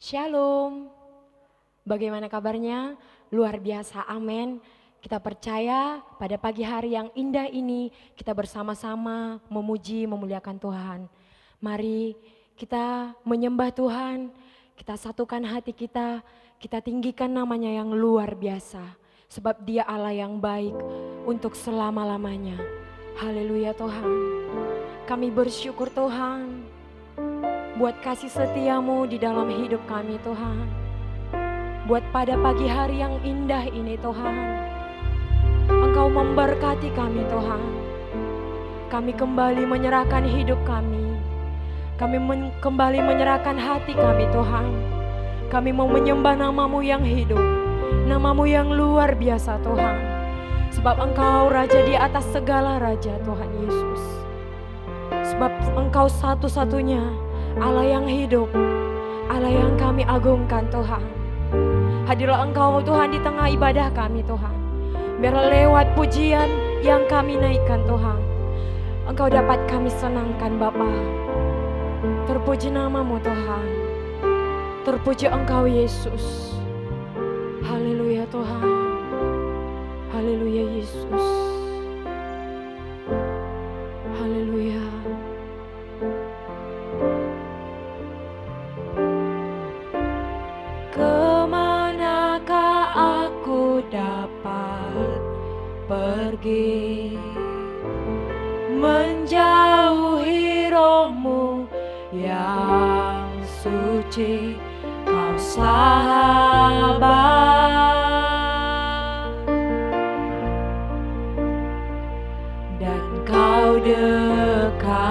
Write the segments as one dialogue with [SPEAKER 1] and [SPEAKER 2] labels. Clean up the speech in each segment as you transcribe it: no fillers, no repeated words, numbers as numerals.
[SPEAKER 1] Shalom, bagaimana kabarnya? Luar biasa, amin. Kita percaya pada pagi hari yang indah ini kita bersama-sama memuji, memuliakan Tuhan. Mari kita menyembah Tuhan, kita satukan hati kita tinggikan namanya yang luar biasa. Sebab Dia Allah yang baik untuk selama-lamanya. Haleluya Tuhan, kami bersyukur Tuhan buat kasih setiamu di dalam hidup kami Tuhan. Buat pada pagi hari yang indah ini Tuhan, Engkau memberkati kami Tuhan. Kami kembali menyerahkan hidup kami. Kami kembali menyerahkan hati kami Tuhan. Kami mau menyembah namamu yang hidup, namamu yang luar biasa Tuhan. Sebab Engkau Raja di atas segala raja Tuhan Yesus. Sebab Engkau satu-satunya Allah yang hidup, Allah yang kami agungkan Tuhan. Hadirlah Engkau Tuhan di tengah ibadah kami Tuhan. Biarlah lewat pujian yang kami naikkan Tuhan, Engkau dapat kami senangkan Bapa. Terpuji namamu Tuhan, terpuji Engkau Yesus. Haleluya Tuhan, haleluya Yesus, haleluya. Kemanakah aku dapat pergi menjauhi rohmu yang suci, Kau sahabat dan Kau dekat.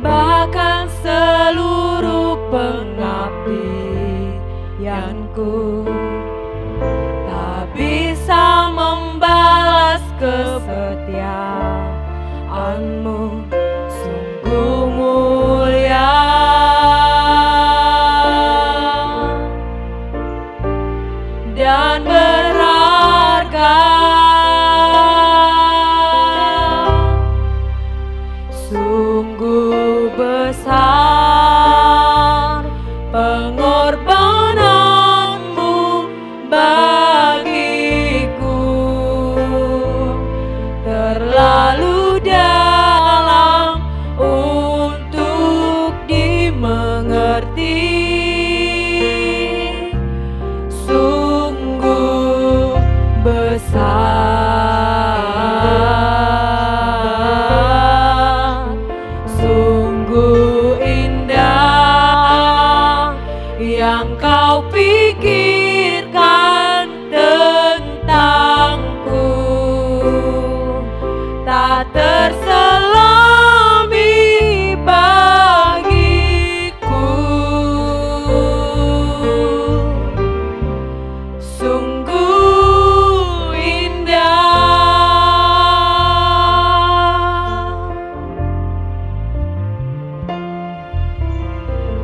[SPEAKER 1] Bahkan seluruh pengabdianku tak bisa membalas kesetiaanmu, sungguh mulia dan berharga. Sungguh besar pengorbananmu bagiku, terlalu dalam untuk dimengerti. Sungguh besar, sungguh indah yang Kau pikirkan tentangku, tak terselami bagiku. Sungguh indah.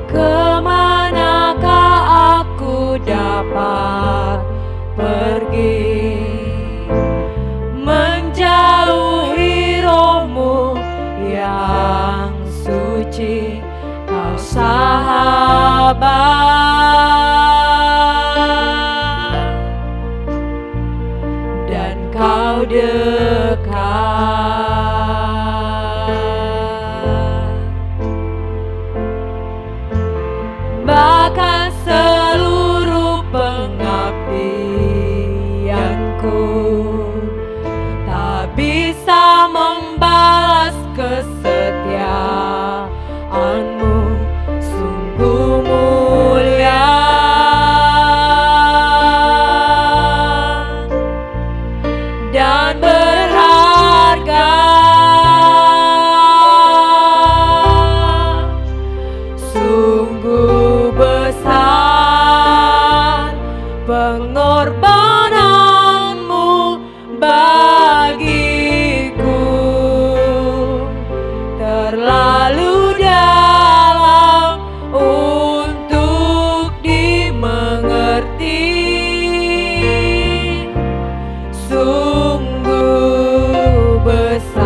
[SPEAKER 1] Kemanakah aku dapat pergi menjauhi rohmu yang suci, Kau sahabat dan Kau dekat. Bahkan seluruh pengabdianku tak bisa membalas kesetiaanmu, sungguh mulia dan berharga. Sungguh besar pengorbananmu bagiku, terlalu dalam untuk dimengerti. Sungguh besar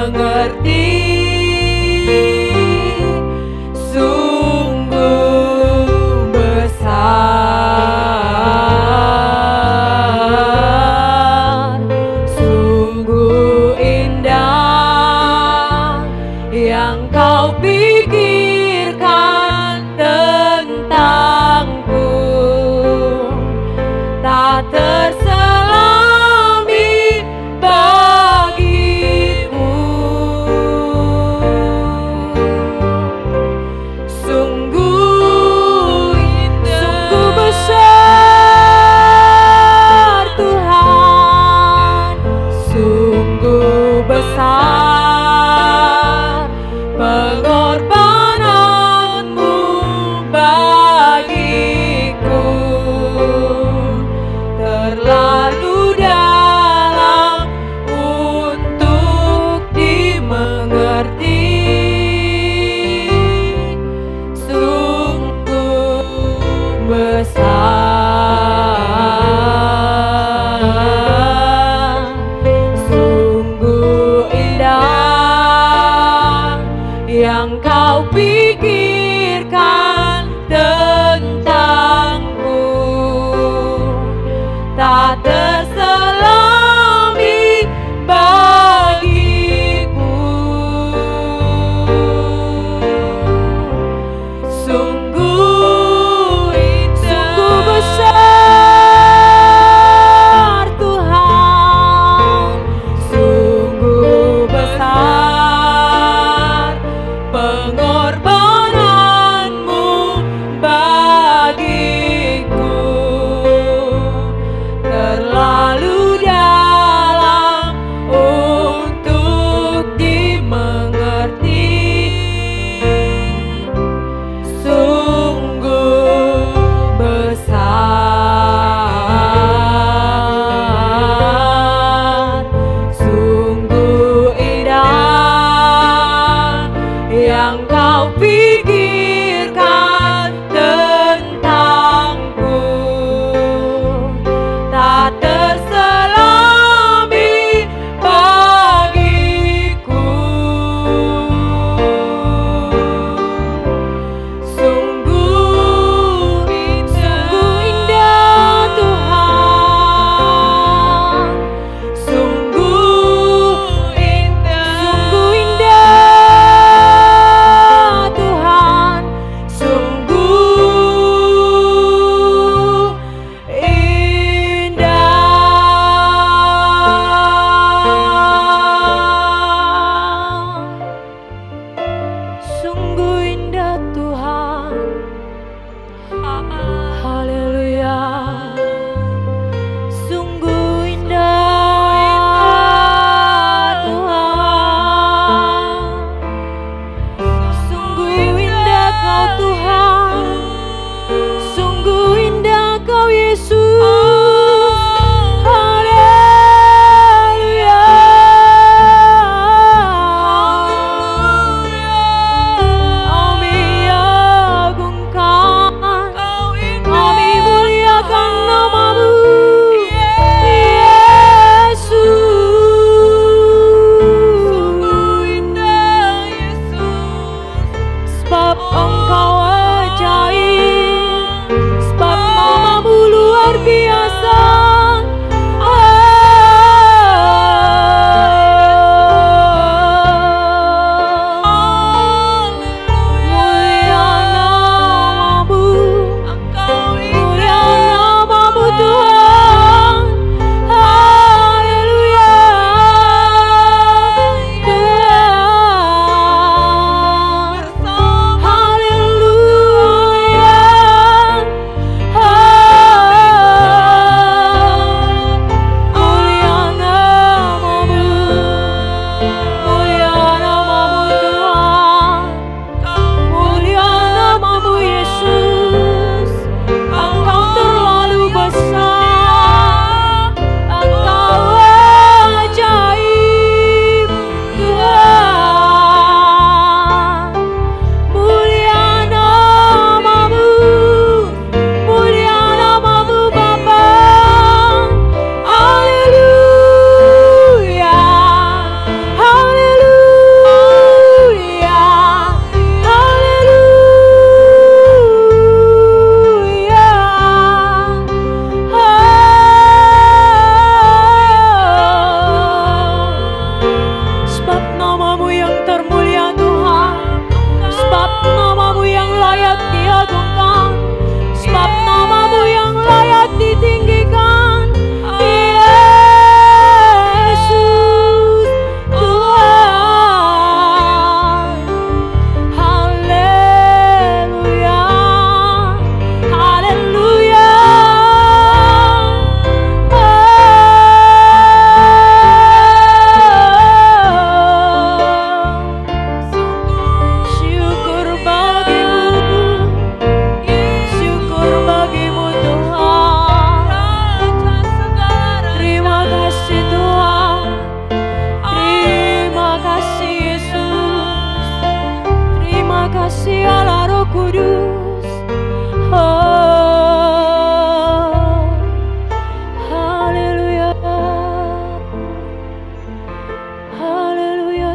[SPEAKER 2] mengerti. Sungguh besar, sungguh indah yang kau pikirkan tentangku, tak terselami bagimu. Sungguh indah, sungguh besar Tuhan, sungguh besar pengorbananmu bagiku, terlalu dalam untuk dimengerti. Sungguh besar, sungguh indah yang kau pikirkan tentangku, tak terselami bagiku. Sungguh indah, sungguh besar Tuhan, sungguh besar pengorbananmu bagiku, terlalu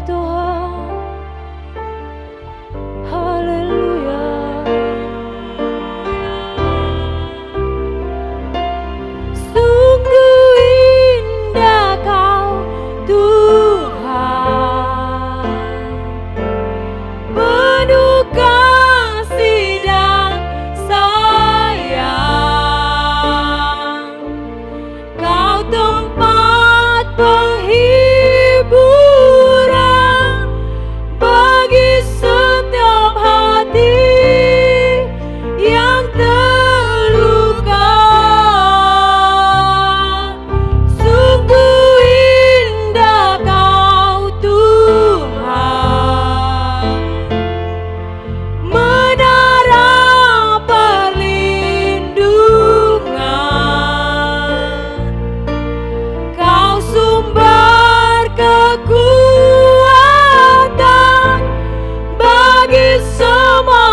[SPEAKER 2] Tuhan. Haleluya. Sungguh indah Kau Tuhan, penuh kasih dan sayang. Kau tempat penghiburan bagi setiap hati yang terluka. Sungguh indah Kau Tuhan, menara perlindungan. Kau sumber kekuatan bagi semua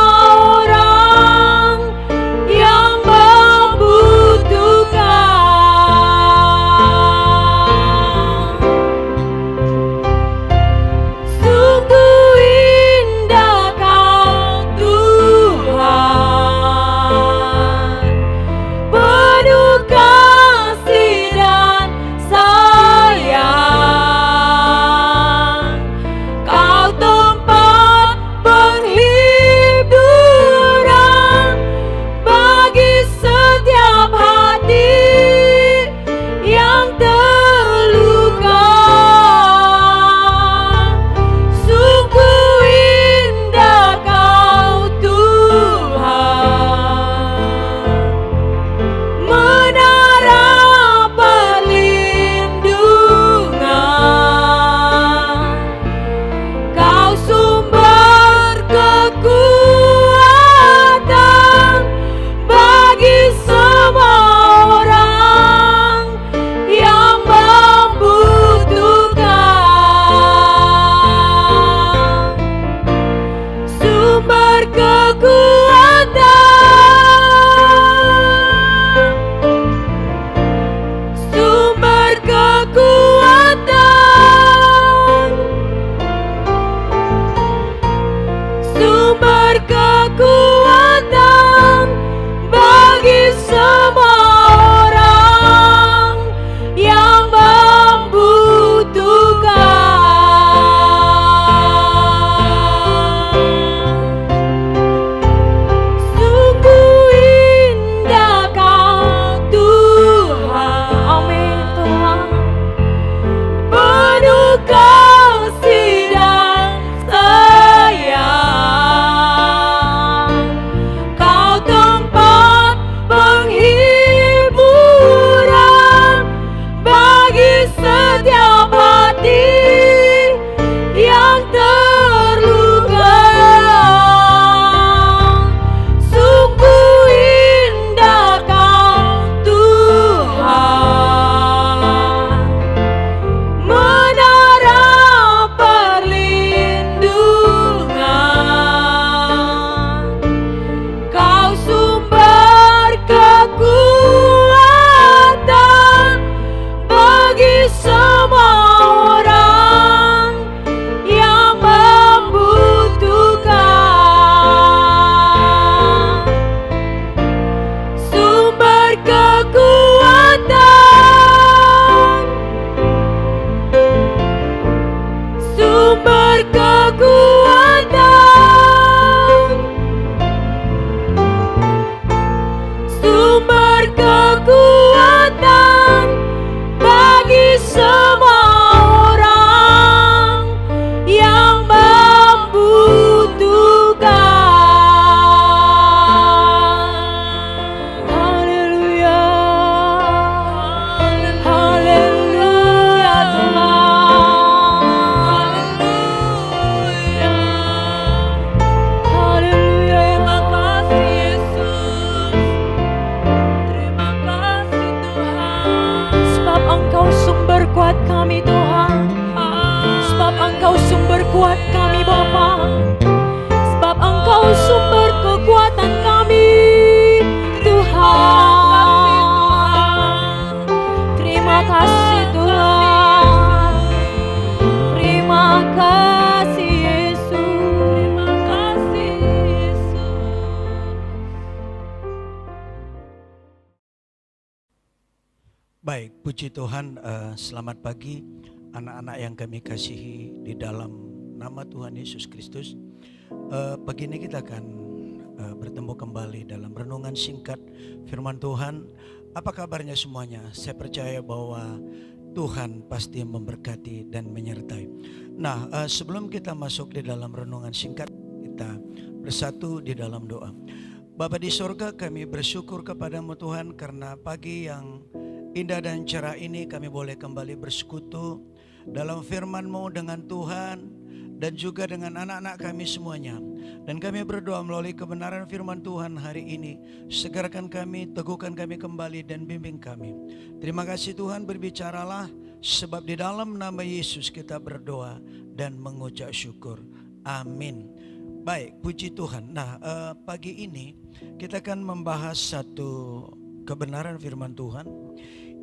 [SPEAKER 2] orang yang membutuhkan. Sungguh indah Kau Tuhan, penuh kasih dan sayang. Kau tempat penghiburan bagi setiap hati yang terluka. Sungguh indah Kau Tuhan, menara perlindungan. Kau sumber kekuatan bagi semua orang yang membutuhkan. Sumber kekuatan, sumber kekuatan, sumber kekuatan bagi semua orang yang membutuhkan. Sungguh indah Kau Tuhan. Amin Tuhan. Penuh kasih dan sayang. Kau tempat penghiburan bagi setiap hati yang terluka. Sungguh indah Kau Tuhan, menara perlindungan. Kau sumber kekuatan bagi semua orang yang membutuhkan. Sumber kekuatan, sumber kekuatan, sumber kekuatan bagi semua orang yang membutuhkan. Haleluya, haleluya Tuhan. Haleluya, terima kasih Yesus. Terima kasih Tuhan. Sebab Engkau sumber kuat kami Tuhan. Sebab Engkau sumber kuat kami Bapa. Sebab Engkau sumber kekuatan kami Tuhan. Terima kasih Tuhan. Terima kasih.
[SPEAKER 3] Baik, puji Tuhan, selamat pagi anak-anak yang kami kasihi di dalam nama Tuhan Yesus Kristus. Pagi ini kita akan bertemu kembali dalam renungan singkat firman Tuhan. Apa kabarnya semuanya? Saya percaya bahwa Tuhan pasti memberkati dan menyertai. Nah, sebelum kita masuk di dalam renungan singkat, kita bersatu di dalam doa. Bapa di sorga, kami bersyukur kepadamu Tuhan karena pagi yang indah dan cerah ini kami boleh kembali bersekutu dalam firman-Mu dengan Tuhan dan juga dengan anak-anak kami semuanya. Dan kami berdoa melalui kebenaran firman Tuhan hari ini, segarkan kami, teguhkan kami kembali dan bimbing kami. Terima kasih Tuhan, berbicaralah, sebab di dalam nama Yesus kita berdoa dan mengucap syukur. Amin. Baik, puji Tuhan. Nah, pagi ini kita akan membahas satu kebenaran firman Tuhan,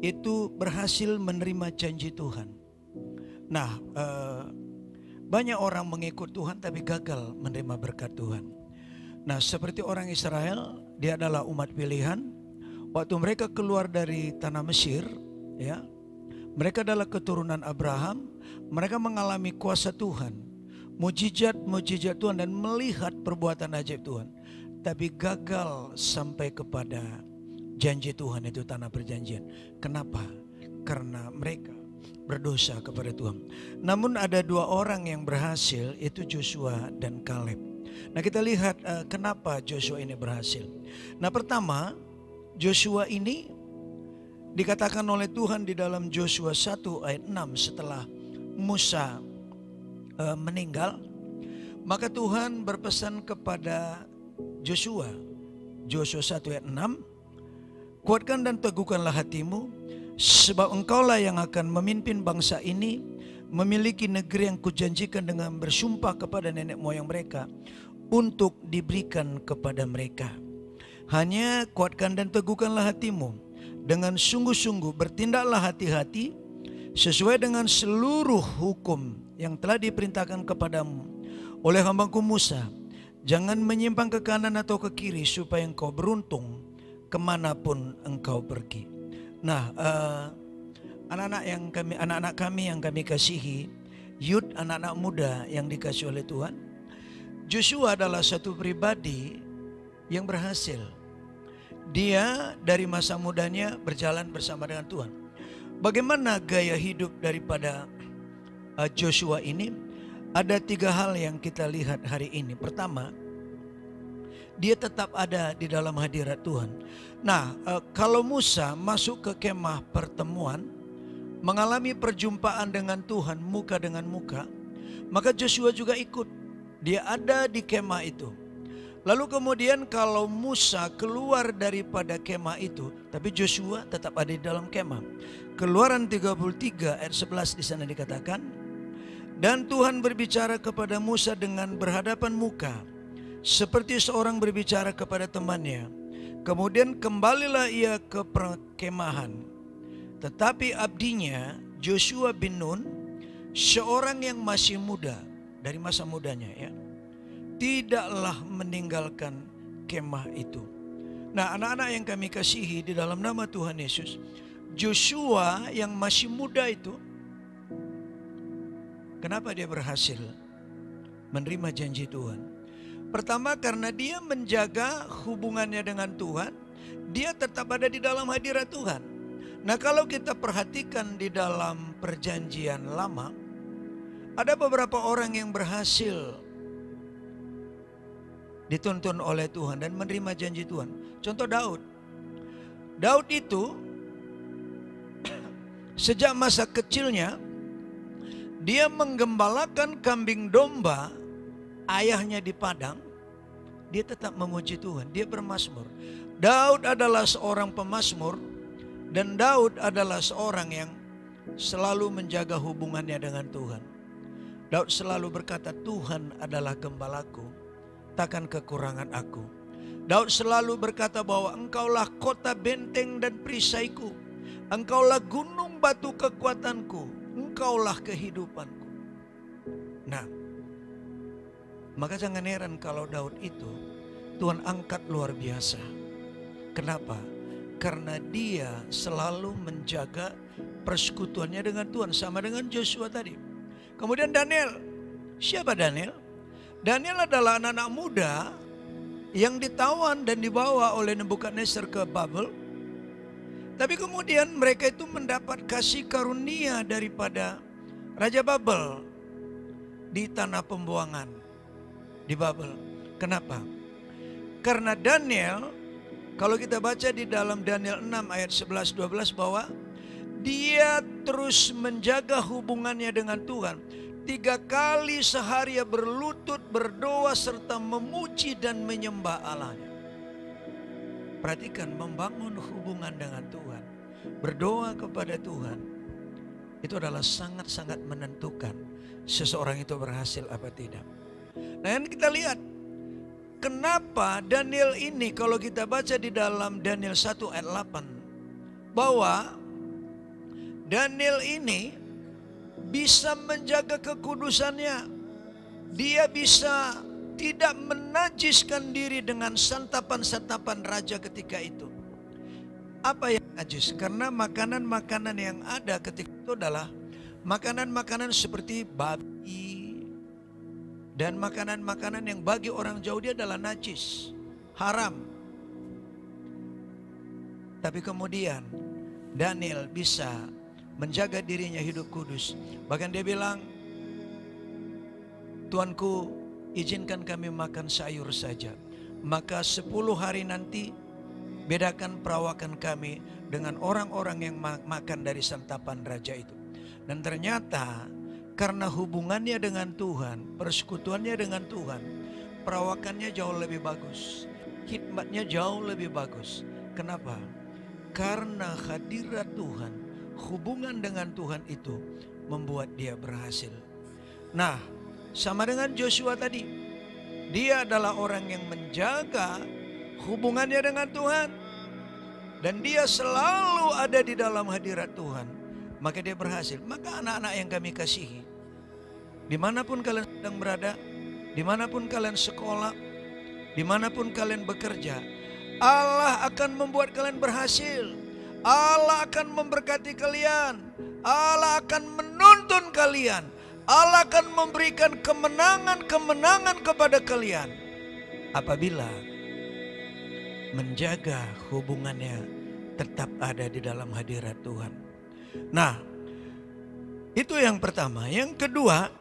[SPEAKER 3] itu berhasil menerima janji Tuhan. Nah, banyak orang mengikut Tuhan tapi gagal menerima berkat Tuhan. Nah, seperti orang Israel, dia adalah umat pilihan. Waktu mereka keluar dari tanah Mesir, ya, mereka adalah keturunan Abraham. Mereka mengalami kuasa Tuhan, mujizat Tuhan dan melihat perbuatan ajaib Tuhan, tapi gagal sampai kepada janji Tuhan, itu tanah perjanjian. Kenapa? Karena mereka berdosa kepada Tuhan. Namun ada dua orang yang berhasil, itu Joshua dan Kaleb. Nah, kita lihat kenapa Joshua ini berhasil. Nah, pertama, Joshua ini dikatakan oleh Tuhan di dalam Joshua 1 ayat 6, setelah Musa meninggal, maka Tuhan berpesan kepada Joshua 1 ayat 6, kuatkan dan teguhkanlah hatimu, sebab engkaulah yang akan memimpin bangsa ini memiliki negeri yang kujanjikan dengan bersumpah kepada nenek moyang mereka untuk diberikan kepada mereka. Hanya kuatkan dan teguhkanlah hatimu, dengan sungguh-sungguh bertindaklah hati-hati sesuai dengan seluruh hukum yang telah diperintahkan kepadamu oleh hambaku Musa. Jangan menyimpang ke kanan atau ke kiri supaya engkau beruntung kemanapun engkau pergi. Nah, anak-anak kami yang kami kasihi, youth, anak-anak muda yang dikasihi oleh Tuhan, Joshua adalah satu pribadi yang berhasil. Dia dari masa mudanya berjalan bersama dengan Tuhan. Bagaimana gaya hidup daripada Joshua ini? Ada tiga hal yang kita lihat hari ini. Pertama, dia tetap ada di dalam hadirat Tuhan. Nah, kalau Musa masuk ke kemah pertemuan, mengalami perjumpaan dengan Tuhan muka dengan muka, maka Joshua juga ikut. Dia ada di kemah itu. Lalu kemudian kalau Musa keluar daripada kemah itu, tapi Joshua tetap ada di dalam kemah. Keluaran 33 ayat 11 di sana dikatakan, dan Tuhan berbicara kepada Musa dengan berhadapan muka, seperti seorang berbicara kepada temannya. Kemudian kembalilah ia ke perkemahan. Tetapi abdinya Joshua bin Nun, seorang yang masih muda, dari masa mudanya ya, tidaklah meninggalkan kemah itu. Nah, anak-anak yang kami kasihi di dalam nama Tuhan Yesus, Joshua yang masih muda itu, kenapa dia berhasil menerima janji Tuhan? Pertama, karena dia menjaga hubungannya dengan Tuhan, dia tetap ada di dalam hadirat Tuhan. Nah, kalau kita perhatikan di dalam perjanjian lama, ada beberapa orang yang berhasil dituntun oleh Tuhan dan menerima janji Tuhan. Contoh Daud. Daud itu sejak masa kecilnya dia menggembalakan kambing domba ayahnya di padang. Dia tetap memuji Tuhan, dia bermazmur. Daud adalah seorang pemazmur, dan Daud adalah seorang yang selalu menjaga hubungannya dengan Tuhan. Daud selalu berkata, Tuhan adalah gembalaku, takkan kekurangan aku. Daud selalu berkata bahwa engkaulah kota benteng dan perisaiku, engkaulah gunung batu kekuatanku, engkaulah kehidupanku. Nah, maka jangan heran kalau Daud itu Tuhan angkat luar biasa. Kenapa? Karena dia selalu menjaga menjaga persekutuannya dengan Tuhan, sama dengan Joshua tadi. Kemudian Daniel. Siapa Daniel? Daniel adalah anak-anak muda yang ditawan dan dibawa oleh Nebukadnezar ke Babel. Tapi kemudian mereka itu mendapat kasih karunia daripada Raja Babel di tanah pembuangan di Babel. Kenapa? Karena Daniel, kalau kita baca di dalam Daniel 6 ayat 11-12 bahwa dia terus menjaga hubungannya dengan Tuhan. 3 kali sehari berlutut, berdoa, serta memuji dan menyembah Allahnya. Perhatikan, membangun hubungan dengan Tuhan, berdoa kepada Tuhan, itu adalah sangat-sangat menentukan seseorang itu berhasil apa tidak. Nah, yang kita lihat, kenapa Daniel ini kalau kita baca di dalam Daniel 1 ayat 8 bahwa Daniel ini bisa menjaga kekudusannya. Dia bisa tidak menajiskan diri dengan santapan-santapan raja ketika itu. Apa yang najis? Karena makanan-makanan yang ada ketika itu adalah makanan-makanan seperti babi, dan makanan-makanan yang bagi orang Yahudi adalah najis, haram. Tapi kemudian Daniel bisa menjaga dirinya hidup kudus. Bahkan dia bilang, Tuanku, izinkan kami makan sayur saja. Maka 10 hari nanti bedakan perawakan kami dengan orang-orang yang makan dari santapan raja itu. Dan ternyata karena hubungannya dengan Tuhan, persekutuannya dengan Tuhan, perawakannya jauh lebih bagus, khidmatnya jauh lebih bagus. Kenapa? Karena hadirat Tuhan, hubungan dengan Tuhan itu membuat dia berhasil. Nah, sama dengan Joshua tadi, dia adalah orang yang menjaga hubungannya dengan Tuhan, dan dia selalu ada di dalam hadirat Tuhan, maka dia berhasil. Maka anak-anak yang kami kasihi, dimanapun kalian sedang berada, dimanapun kalian sekolah, dimanapun kalian bekerja, Allah akan membuat kalian berhasil. Allah akan memberkati kalian. Allah akan menuntun kalian. Allah akan memberikan kemenangan-kemenangan kepada kalian apabila menjaga hubungannya tetap ada di dalam hadirat Tuhan. Nah, itu yang pertama. Yang kedua,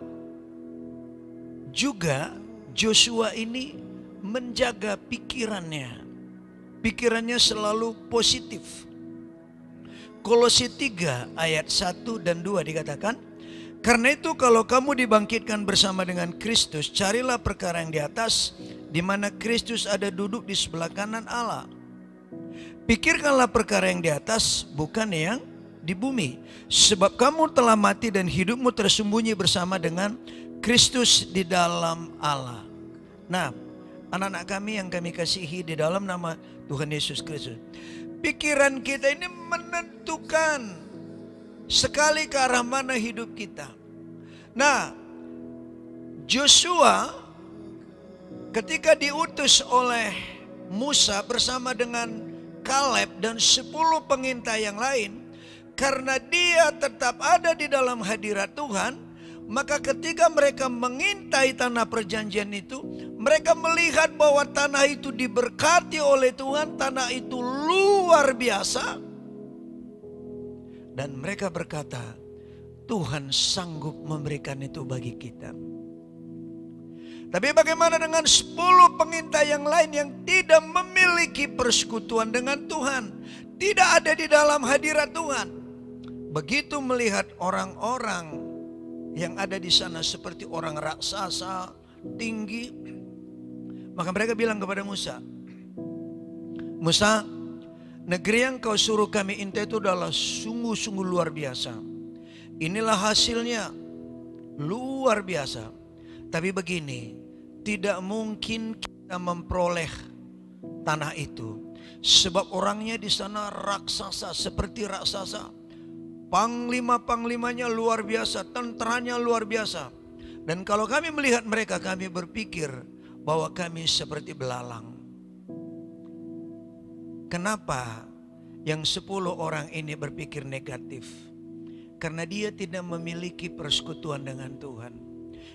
[SPEAKER 3] juga Joshua ini menjaga pikirannya. Pikirannya selalu positif. Kolose 3 ayat 1 dan 2 dikatakan, karena itu kalau kamu dibangkitkan bersama dengan Kristus, carilah perkara yang di atas, di mana Kristus ada duduk di sebelah kanan Allah. Pikirkanlah perkara yang di atas, bukan yang di bumi. Sebab kamu telah mati dan hidupmu tersembunyi bersama dengan Kristus di dalam Allah. Nah, anak-anak kami yang kami kasihi di dalam nama Tuhan Yesus Kristus, pikiran kita ini menentukan sekali ke arah mana hidup kita. Nah, Joshua ketika diutus oleh Musa bersama dengan Kaleb dan 10 pengintai yang lain, karena dia tetap ada di dalam hadirat Tuhan, maka ketika mereka mengintai tanah perjanjian itu, mereka melihat bahwa tanah itu diberkati oleh Tuhan, tanah itu luar biasa. Dan mereka berkata, Tuhan sanggup memberikan itu bagi kita. Tapi bagaimana dengan 10 pengintai yang lain yang tidak memiliki persekutuan dengan Tuhan, tidak ada di dalam hadirat Tuhan? Begitu melihat orang-orang yang ada di sana seperti orang raksasa, tinggi, maka mereka bilang kepada Musa, Musa, negeri yang kau suruh kami intai itu adalah sungguh-sungguh luar biasa. Inilah hasilnya, luar biasa. Tapi begini, tidak mungkin kita memperoleh tanah itu, sebab orangnya di sana raksasa, seperti raksasa. Panglima-panglimanya luar biasa, tentaranya luar biasa. Dan kalau kami melihat mereka, kami berpikir bahwa kami seperti belalang. Kenapa Yang 10 orang ini berpikir negatif. Karena dia tidak memiliki persekutuan dengan Tuhan.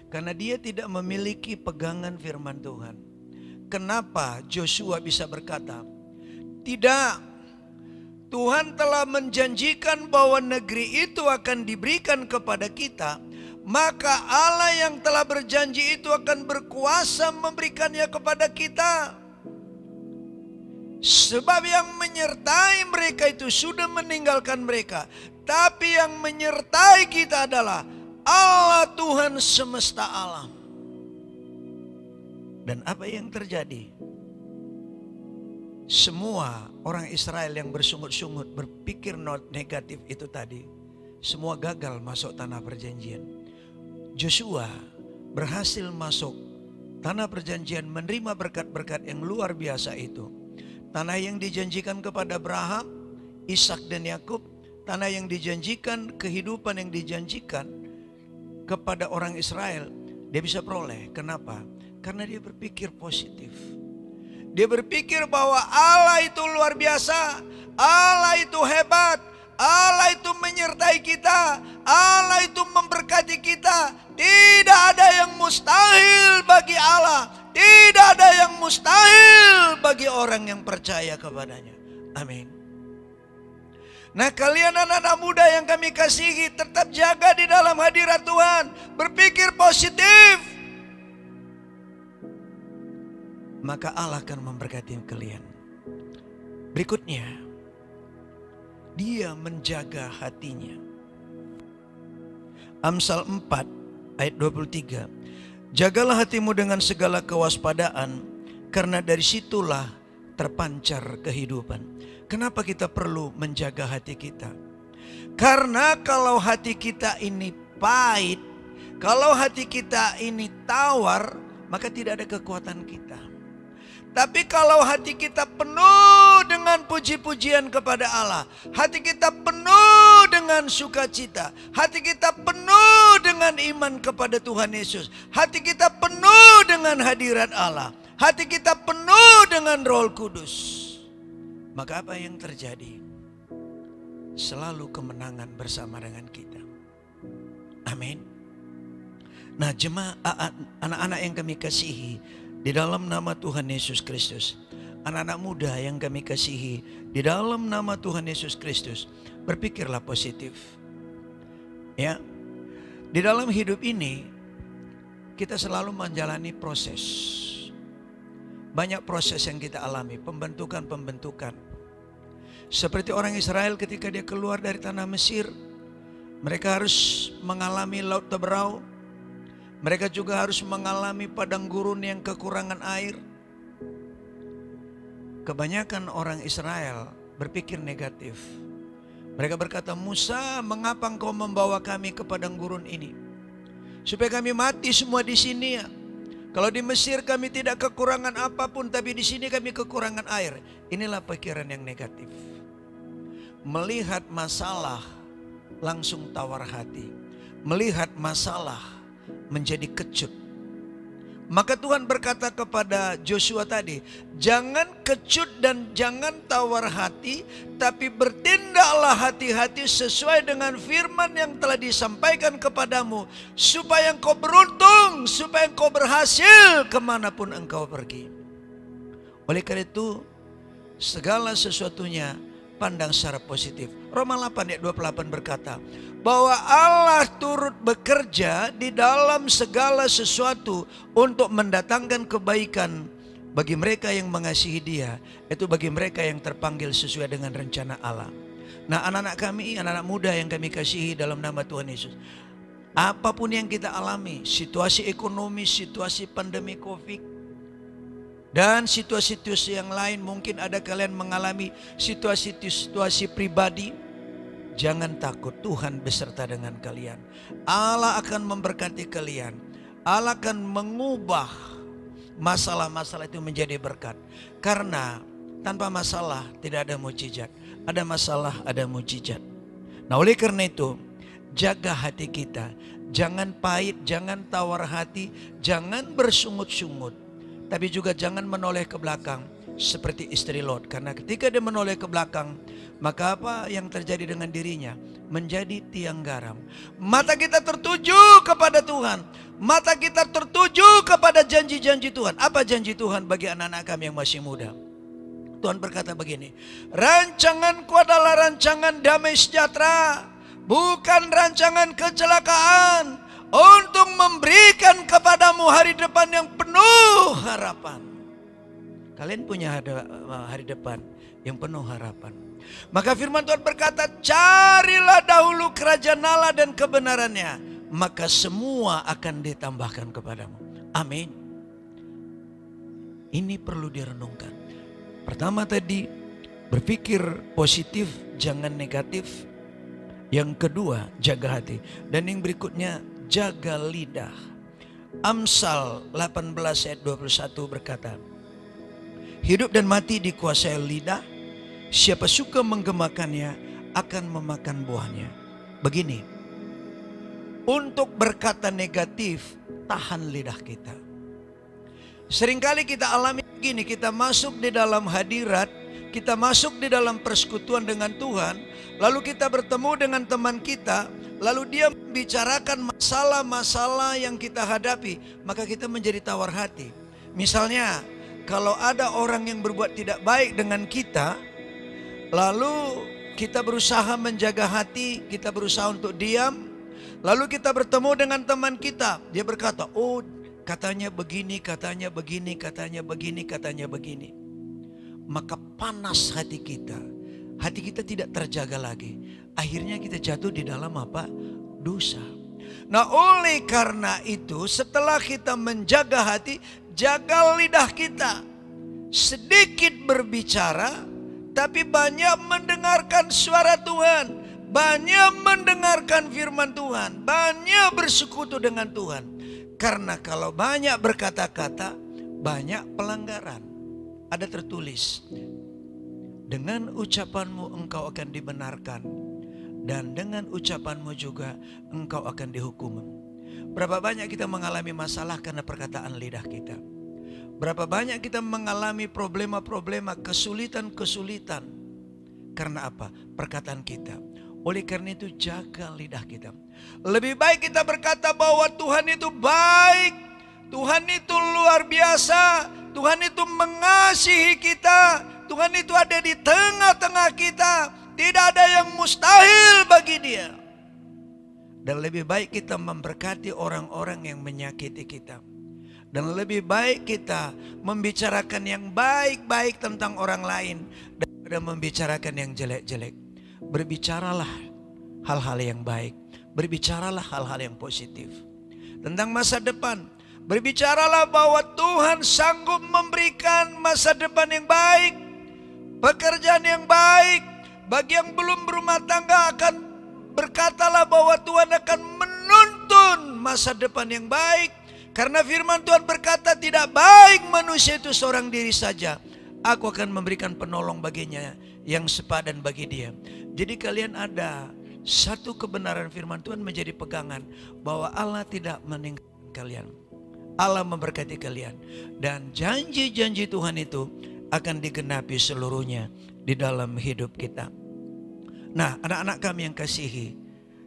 [SPEAKER 3] Karena dia tidak memiliki pegangan firman Tuhan. Kenapa Joshua bisa berkata, tidak, Tuhan telah menjanjikan bahwa negeri itu akan diberikan kepada kita. Maka Allah yang telah berjanji itu akan berkuasa memberikannya kepada kita. Sebab yang menyertai mereka itu sudah meninggalkan mereka. Tapi yang menyertai kita adalah Allah Tuhan semesta alam. Dan apa yang terjadi? Semua orang Israel yang bersungut-sungut berpikir negatif itu tadi, semua gagal masuk tanah perjanjian. Joshua berhasil masuk tanah perjanjian, menerima berkat-berkat yang luar biasa itu. Tanah yang dijanjikan kepada Abraham, Ishak dan Yakub, tanah yang dijanjikan, kehidupan yang dijanjikan kepada orang Israel, dia bisa peroleh. Kenapa? Karena dia berpikir positif. Dia berpikir bahwa Allah itu luar biasa, Allah itu hebat, Allah itu menyertai kita, Allah itu memberkati kita. Tidak ada yang mustahil bagi Allah, tidak ada yang mustahil bagi orang yang percaya kepadanya. Amin. Nah, kalian anak-anak muda yang kami kasihi, tetap jaga di dalam hadirat Tuhan, berpikir positif. Maka Allah akan memberkati kalian. Berikutnya, dia menjaga hatinya. Amsal 4 ayat 23. Jagalah hatimu dengan segala kewaspadaan, karena dari situlah terpancar kehidupan. Kenapa kita perlu menjaga hati kita? Karena kalau hati kita ini pahit, kalau hati kita ini tawar, maka tidak ada kekuatan kita. Tapi kalau hati kita penuh dengan puji-pujian kepada Allah, hati kita penuh dengan sukacita, hati kita penuh dengan iman kepada Tuhan Yesus, hati kita penuh dengan hadirat Allah, hati kita penuh dengan Roh Kudus, maka apa yang terjadi? Selalu kemenangan bersama dengan kita. Amin. Nah, jemaat, anak-anak yang kami kasihi, di dalam nama Tuhan Yesus Kristus, anak-anak muda yang kami kasihi, di dalam nama Tuhan Yesus Kristus, berpikirlah positif. Ya, di dalam hidup ini kita selalu menjalani proses. Banyak proses yang kita alami, pembentukan. Seperti orang Israel ketika dia keluar dari tanah Mesir, mereka harus mengalami laut Teberau. Mereka juga harus mengalami padang gurun yang kekurangan air. Kebanyakan orang Israel berpikir negatif. Mereka berkata, Musa, mengapa engkau membawa kami ke padang gurun ini? Supaya kami mati semua di sini ya. Kalau di Mesir kami tidak kekurangan apapun, tapi di sini kami kekurangan air. Inilah pikiran yang negatif. Melihat masalah langsung tawar hati. Melihat masalah menjadi kecut. Maka Tuhan berkata kepada Joshua tadi, jangan kecut dan jangan tawar hati, tapi bertindaklah hati-hati sesuai dengan firman yang telah disampaikan kepadamu, supaya engkau beruntung, supaya engkau berhasil kemanapun engkau pergi. Oleh karena itu, segala sesuatunya pandang secara positif. Roma 8 ayat 28 berkata, bahwa Allah turut bekerja di dalam segala sesuatu untuk mendatangkan kebaikan bagi mereka yang mengasihi Dia, itu bagi mereka yang terpanggil sesuai dengan rencana Allah. Nah, anak-anak kami, anak-anak muda yang kami kasihi dalam nama Tuhan Yesus, apapun yang kita alami, situasi ekonomi, situasi pandemi Covid, dan situasi-situasi yang lain, mungkin ada kalian mengalami situasi-situasi pribadi, jangan takut, Tuhan beserta dengan kalian. Allah akan memberkati kalian. Allah akan mengubah masalah-masalah itu menjadi berkat. Karena tanpa masalah tidak ada mukjizat. Ada masalah, ada mukjizat. Nah, oleh karena itu, jaga hati kita. Jangan pahit, jangan tawar hati, jangan bersungut-sungut. Tapi juga jangan menoleh ke belakang. seperti istri Lot. Karena ketika dia menoleh ke belakang, maka apa yang terjadi dengan dirinya? Menjadi tiang garam. Mata kita tertuju kepada Tuhan. Mata kita tertuju kepada janji-janji Tuhan. Apa janji Tuhan bagi anak-anak kami yang masih muda? Tuhan berkata begini, rancanganku adalah rancangan damai sejahtera, bukan rancangan kecelakaan, untuk memberikan kepadamu hari depan yang penuh harapan. Kalian punya hari depan yang penuh harapan. Maka firman Tuhan berkata, carilah dahulu kerajaan Allah dan kebenarannya, maka semua akan ditambahkan kepadamu. Amin. Ini perlu direnungkan. Pertama tadi, berpikir positif, jangan negatif. Yang kedua, jaga hati. Dan yang berikutnya, jaga lidah. Amsal 18 ayat 21 berkata, hidup dan mati dikuasai lidah, siapa suka menggemakannya akan memakan buahnya. Begini, untuk berkata negatif, tahan lidah kita. Seringkali kita alami begini, kita masuk di dalam hadirat, kita masuk di dalam persekutuan dengan Tuhan, lalu kita bertemu dengan teman kita, lalu dia membicarakan masalah-masalah yang kita hadapi, maka kita menjadi tawar hati. Misalnya, kalau ada orang yang berbuat tidak baik dengan kita, lalu kita berusaha menjaga hati, kita berusaha untuk diam, lalu kita bertemu dengan teman kita, dia berkata, oh katanya begini, katanya begini, katanya begini, katanya begini. Maka panas hati kita. Hati kita tidak terjaga lagi. Akhirnya kita jatuh di dalam apa? Dosa. Nah, oleh karena itu setelah kita menjaga hati, jaga lidah kita. Sedikit berbicara, tapi banyak mendengarkan suara Tuhan. Banyak mendengarkan firman Tuhan. Banyak bersekutu dengan Tuhan. Karena kalau banyak berkata-kata, banyak pelanggaran. Ada tertulis, dengan ucapanmu engkau akan dibenarkan, dan dengan ucapanmu juga engkau akan dihukum. Berapa banyak kita mengalami masalah karena perkataan lidah kita. Berapa banyak kita mengalami problema-problema, kesulitan-kesulitan. Karena apa? Perkataan kita. Oleh karena itu jaga lidah kita. Lebih baik kita berkata bahwa Tuhan itu baik, Tuhan itu luar biasa, Tuhan itu mengasihi kita, Tuhan itu ada di tengah-tengah kita, tidak ada yang mustahil bagi Dia. Dan lebih baik kita memberkati orang-orang yang menyakiti kita. Dan lebih baik kita membicarakan yang baik-baik tentang orang lain daripada membicarakan yang jelek-jelek. Berbicaralah hal-hal yang baik, berbicaralah hal-hal yang positif tentang masa depan. Berbicaralah bahwa Tuhan sanggup memberikan masa depan yang baik, pekerjaan yang baik. Bagi yang belum berumah tangga, akan berkatalah bahwa Tuhan akan menuntun masa depan yang baik. Karena firman Tuhan berkata, tidak baik manusia itu seorang diri saja, aku akan memberikan penolong baginya yang sepadan bagi dia. Jadi kalian ada satu kebenaran firman Tuhan menjadi pegangan, bahwa Allah tidak meninggalkan kalian, Allah memberkati kalian, dan janji-janji Tuhan itu akan digenapi seluruhnya di dalam hidup kita. Nah, anak-anak kami yang kasihi,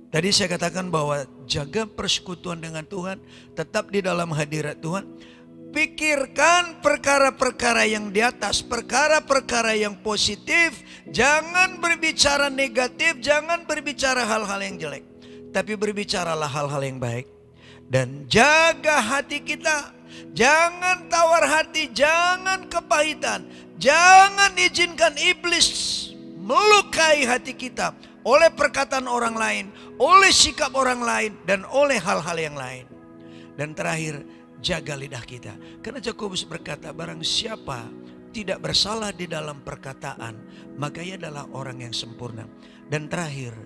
[SPEAKER 3] tadi saya katakan bahwa jaga persekutuan dengan Tuhan, tetap di dalam hadirat Tuhan. Pikirkan perkara-perkara yang di atas, perkara-perkara yang positif. Jangan berbicara negatif, jangan berbicara hal-hal yang jelek, tapi berbicaralah hal-hal yang baik. Dan jaga hati kita. Jangan tawar hati, jangan kepahitan. Jangan izinkan iblis melukai hati kita oleh perkataan orang lain, oleh sikap orang lain, dan oleh hal-hal yang lain. Dan terakhir, jaga lidah kita. Karena Yakobus berkata, barang siapa tidak bersalah di dalam perkataan, maka ia adalah orang yang sempurna. Dan terakhir,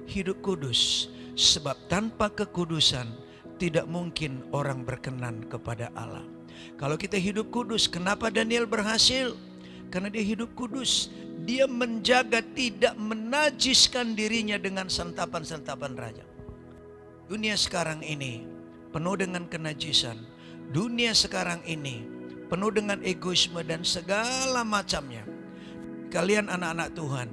[SPEAKER 3] hidup kudus. Sebab tanpa kekudusan tidak mungkin orang berkenan kepada Allah. Kalau kita hidup kudus, kenapa Daniel berhasil? Karena dia hidup kudus. Dia menjaga tidak menajiskan dirinya dengan santapan-santapan raja. Dunia sekarang ini penuh dengan kenajisan. Dunia sekarang ini penuh dengan egoisme dan segala macamnya. Kalian anak-anak Tuhan,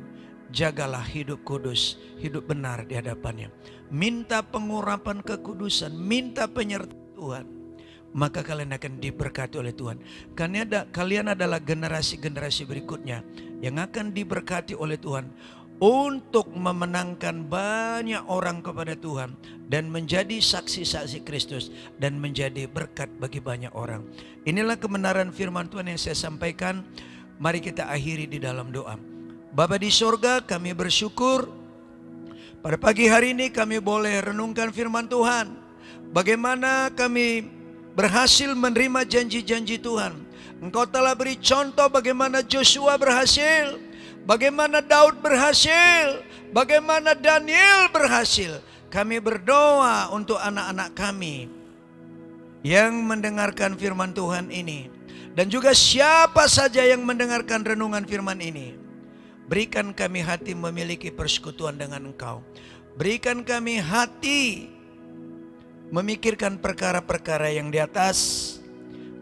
[SPEAKER 3] jagalah hidup kudus, hidup benar di hadapannya. Minta pengurapan kekudusan, minta penyertaan Tuhan. Maka kalian akan diberkati oleh Tuhan. Karena kalian adalah generasi-generasi berikutnya yang akan diberkati oleh Tuhan untuk memenangkan banyak orang kepada Tuhan dan menjadi saksi-saksi Kristus dan menjadi berkat bagi banyak orang. Inilah kebenaran firman Tuhan yang saya sampaikan. Mari kita akhiri di dalam doa. Bapa di sorga, kami bersyukur pada pagi hari ini kami boleh renungkan firman Tuhan. Bagaimana kami berhasil menerima janji-janji Tuhan. Engkau telah beri contoh bagaimana Joshua berhasil, bagaimana Daud berhasil, bagaimana Daniel berhasil. Kami berdoa untuk anak-anak kami yang mendengarkan firman Tuhan ini. Dan juga siapa saja yang mendengarkan renungan firman ini. Berikan kami hati memiliki persekutuan dengan Engkau. Berikan kami hati memikirkan perkara-perkara yang di atas.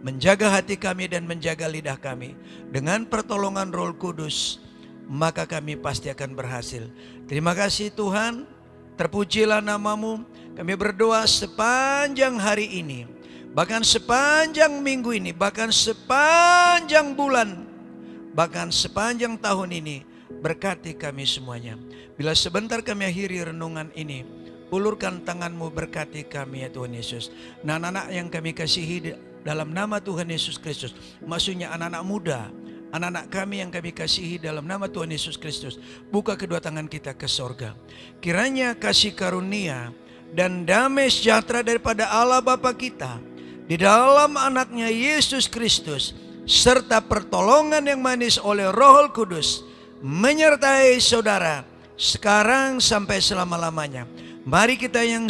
[SPEAKER 3] Menjaga hati kami dan menjaga lidah kami. Dengan pertolongan Roh Kudus, maka kami pasti akan berhasil. Terima kasih Tuhan. Terpujilah nama-Mu. Kami berdoa sepanjang hari ini, bahkan sepanjang minggu ini, bahkan sepanjang bulan, bahkan sepanjang tahun ini. Berkati kami semuanya. Bila sebentar kami akhiri renungan ini, ulurkan tangan-Mu berkati kami ya Tuhan Yesus. Nah, anak-anak yang kami kasihi dalam nama Tuhan Yesus Kristus, maksudnya anak-anak muda, anak-anak kami yang kami kasihi dalam nama Tuhan Yesus Kristus, buka kedua tangan kita ke sorga. Kiranya kasih karunia dan damai sejahtera daripada Allah Bapa kita di dalam anaknya Yesus Kristus, serta pertolongan yang manis oleh Roh Kudus menyertai saudara sekarang sampai selama-lamanya. Mari kita yang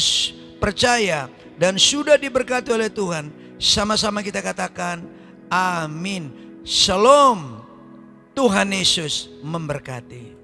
[SPEAKER 3] percaya dan sudah diberkati oleh Tuhan, sama-sama kita katakan amin. Shalom. Tuhan Yesus memberkati.